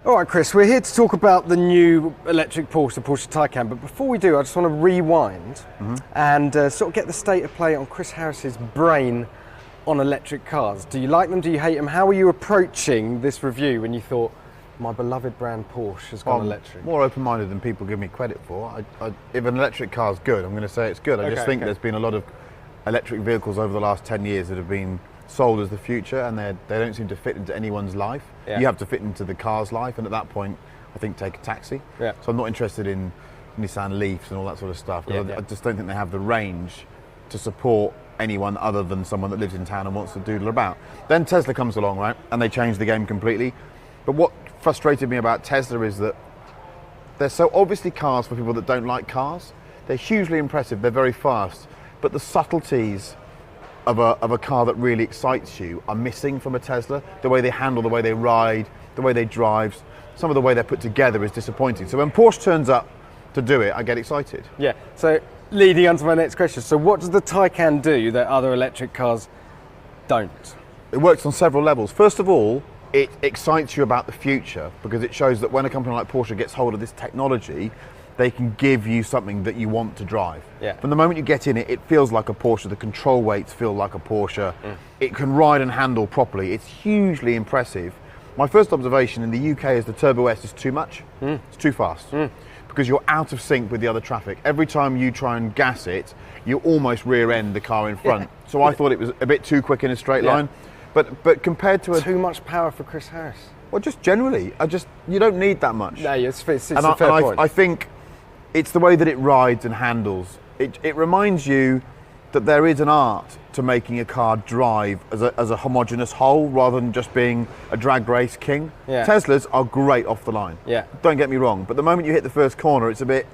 All right, Chris, we're here to talk about the new electric Porsche, the Porsche Taycan. But before we do, I just want to rewind and sort of get the state of play on Chris Harris's brain on electric cars. Do you like them? Do you hate them? How were you approaching this review when you thought, my beloved brand Porsche has gone electric? More open-minded than people give me credit for. If an electric car is good, I'm going to say it's good. I just think there's been a lot of electric vehicles over the last 10 years that have been sold as the future, and they don't seem to fit into anyone's life. You have to fit into the car's life, and at that point I think take a taxi. So I'm not interested in Nissan Leafs and all that sort of stuff, because I just don't think they have the range to support anyone other than someone that lives in town and wants to doodle about. Then Tesla comes along, right, and they change the game completely. But what frustrated me about Tesla is that they're so obviously cars for people that don't like cars. They're hugely impressive, they're very fast, but the subtleties of a car that really excites you are missing from a Tesla. The way they handle, the way they ride, the way they drive, some of the way they're put together is disappointing. So when Porsche turns up to do it, I get excited. Yeah, so leading on to my next question, so what does the Taycan do that other electric cars don't? It works on several levels. First of all, it excites you about the future, because it shows that when a company like Porsche gets hold of this technology, they can give you something that you want to drive. From the moment you get in it, it feels like a Porsche. The control weights feel like a Porsche. It can ride and handle properly. It's hugely impressive. My first observation in the UK is the Turbo S is too much. It's too fast. Because you're out of sync with the other traffic. Every time you try and gas it, you almost rear end the car in front. So I thought it was a bit too quick in a straight line. But compared to too much power for Chris Harris. Well, just generally, you don't need that much. No, it's a fair point. I think it's the way that it rides and handles. It reminds you that there is an art to making a car drive as a homogeneous whole, rather than just being a drag race king. Teslas are great off the line. Don't get me wrong, but the moment you hit the first corner, it's a bit,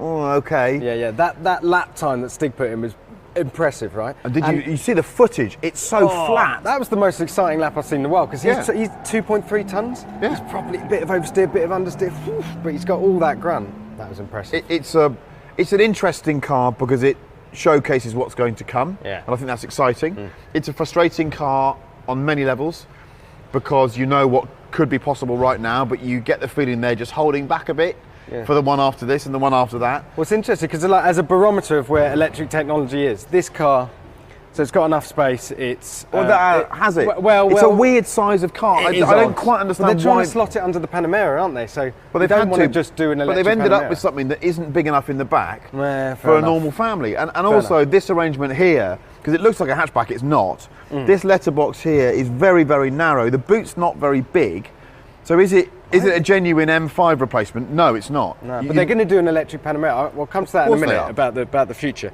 okay. That lap time that Stig put in was impressive, right? And you see the footage? It's so flat. That was the most exciting lap I've seen in a while, because he's 2.3 tons. He's probably a bit of oversteer, a bit of understeer, but he's got all that grunt. That was impressive. It's an interesting car because it showcases what's going to come, and I think that's exciting. It's a frustrating car on many levels, because you know what could be possible right now, but you get the feeling they're just holding back a bit for the one after this and the one after that. Well, it's interesting because as a barometer of where electric technology is, this car, so it's got enough space. It's has it? It's a weird size of car. I don't quite understand why. They're trying to slot it under the Panamera, aren't they? So they don't want to just do an electric. But they've ended Panamera. up with something that isn't big enough in the back for a normal family. And also this arrangement here, because it looks like a hatchback, it's not. This letterbox here is very, very narrow. The boot's not very big. So is it a genuine M5 replacement? No, it's not. No, but they're going to do an electric Panamera. We'll come to that in a minute about the future.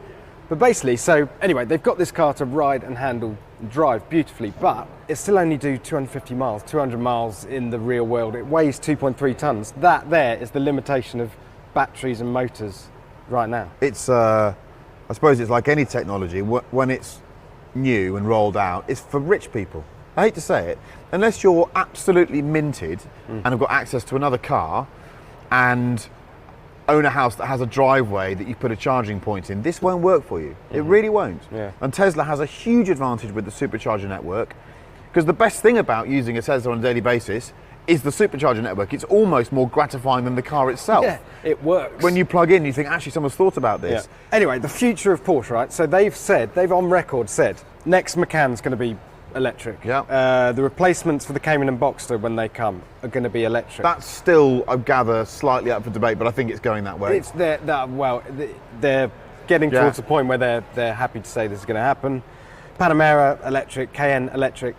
But basically, so anyway, they've got this car to ride and handle and drive beautifully, but it still only do 250 miles, 200 miles in the real world. It weighs 2.3 tons. That there is the limitation of batteries and motors right now. It's, I suppose it's like any technology, when it's new and rolled out, it's for rich people. I hate to say it, unless you're absolutely minted and have got access to another car and own a house that has a driveway that you put a charging point in, this won't work for you. It really won't. And Tesla has a huge advantage with the supercharger network, because the best thing about using a Tesla on a daily basis is the supercharger network. It's almost more gratifying than the car itself. It works. When you plug in, you think, actually, someone's thought about this. Anyway, the future of Porsche, right? So they've on record said, next Macan's going to be electric. The replacements for the Cayman and Boxster, when they come, are going to be electric. That's still, I gather, slightly up for debate, but I think it's going that way. They're getting towards the point where they're happy to say this is going to happen. Panamera electric, Cayenne electric.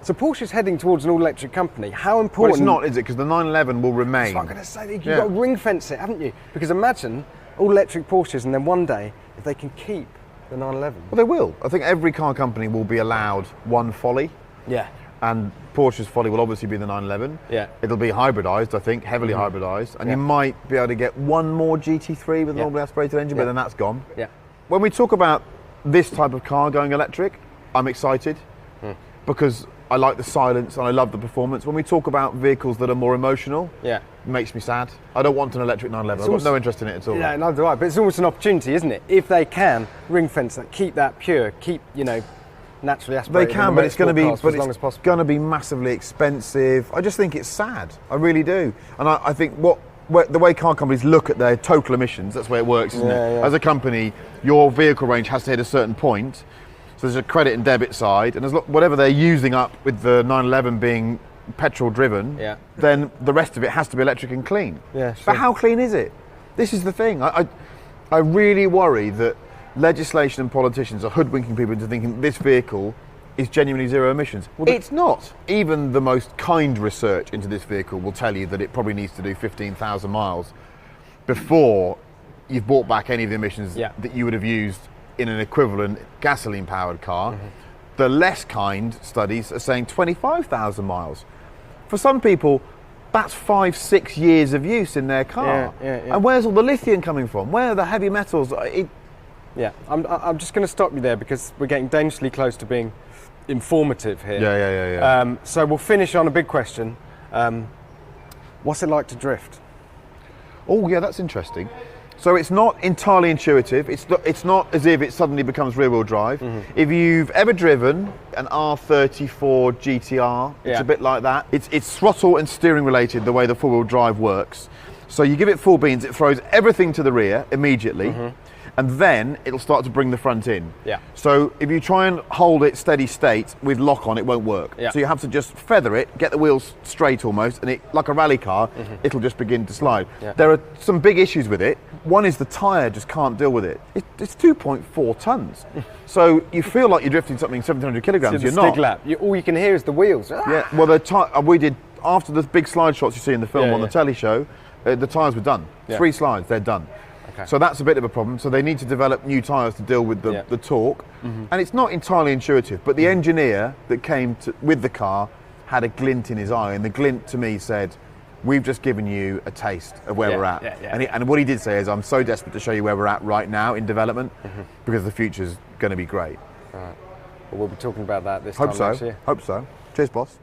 So Porsche's heading towards an all-electric company. How important? Well, it's not, is it? Because the 911 will remain. That's what I'm going to say. You've got to ring fence it, haven't you? Because imagine all-electric Porsches, and then one day, if they can keep the 911. Well, they will. I think every car company will be allowed one folly. And Porsche's folly will obviously be the 911. It'll be hybridised, I think, heavily hybridised. And you might be able to get one more GT3 with an normally aspirated engine, but then that's gone. When we talk about this type of car going electric, I'm excited because I like the silence and I love the performance. When we talk about vehicles that are more emotional, it makes me sad. I don't want an electric 911. I've got no interest in it at all. Yeah, neither do I. But it's almost an opportunity, isn't it? If they can ring fence that, keep that pure, keep naturally aspirated. They can, but it's going to be massively expensive. I just think it's sad. I really do. And I think the way car companies look at their total emissions, that's the way it works, isn't it? Yeah. As a company, your vehicle range has to hit a certain point. So there's a credit and debit side, and whatever they're using up with the 911 being petrol driven, then the rest of it has to be electric and clean. Yeah, sure. But how clean is it? This is the thing. I really worry that legislation and politicians are hoodwinking people into thinking this vehicle is genuinely zero emissions. Well, it's not. Even the most kind research into this vehicle will tell you that it probably needs to do 15,000 miles before you've brought back any of the emissions that you would have used in an equivalent gasoline-powered car. Mm-hmm. The less kind studies are saying 25,000 miles. For some people, that's 5-6 years of use in their car. And where's all the lithium coming from? Where are the heavy metals? I'm just going to stop you there because we're getting dangerously close to being informative here. So we'll finish on a big question. What's it like to drift? Oh yeah, that's interesting. So it's not entirely intuitive. It's not as if it suddenly becomes rear-wheel drive. Mm-hmm. If you've ever driven an R34 GTR, it's a bit like that. It's throttle and steering related, the way the four-wheel drive works. So you give it full beans, it throws everything to the rear immediately. Mm-hmm. And then it'll start to bring the front in. Yeah. So if you try and hold it steady state with lock on, it won't work. Yeah. So you have to just feather it, get the wheels straight almost, and like a rally car, it'll just begin to slide. Yeah. There are some big issues with it. One is the tyre just can't deal with it. It's 2.4 tons. So you feel like you're drifting something 700 kilograms, you're not. Lap. All you can hear is the wheels. Yeah, well we did, after the big slide shots you see in the film on the telly show, the tyres were done. 3 slides, they're done. Okay. So that's a bit of a problem. So they need to develop new tyres to deal with the torque. Mm-hmm. And it's not entirely intuitive, but the engineer that came with the car had a glint in his eye. And the glint to me said, we've just given you a taste of where we're at. And what he did say is, I'm so desperate to show you where we're at right now in development because the future's going to be great. All right. Well, we'll be talking about that this time next year. Hope so. Cheers, boss.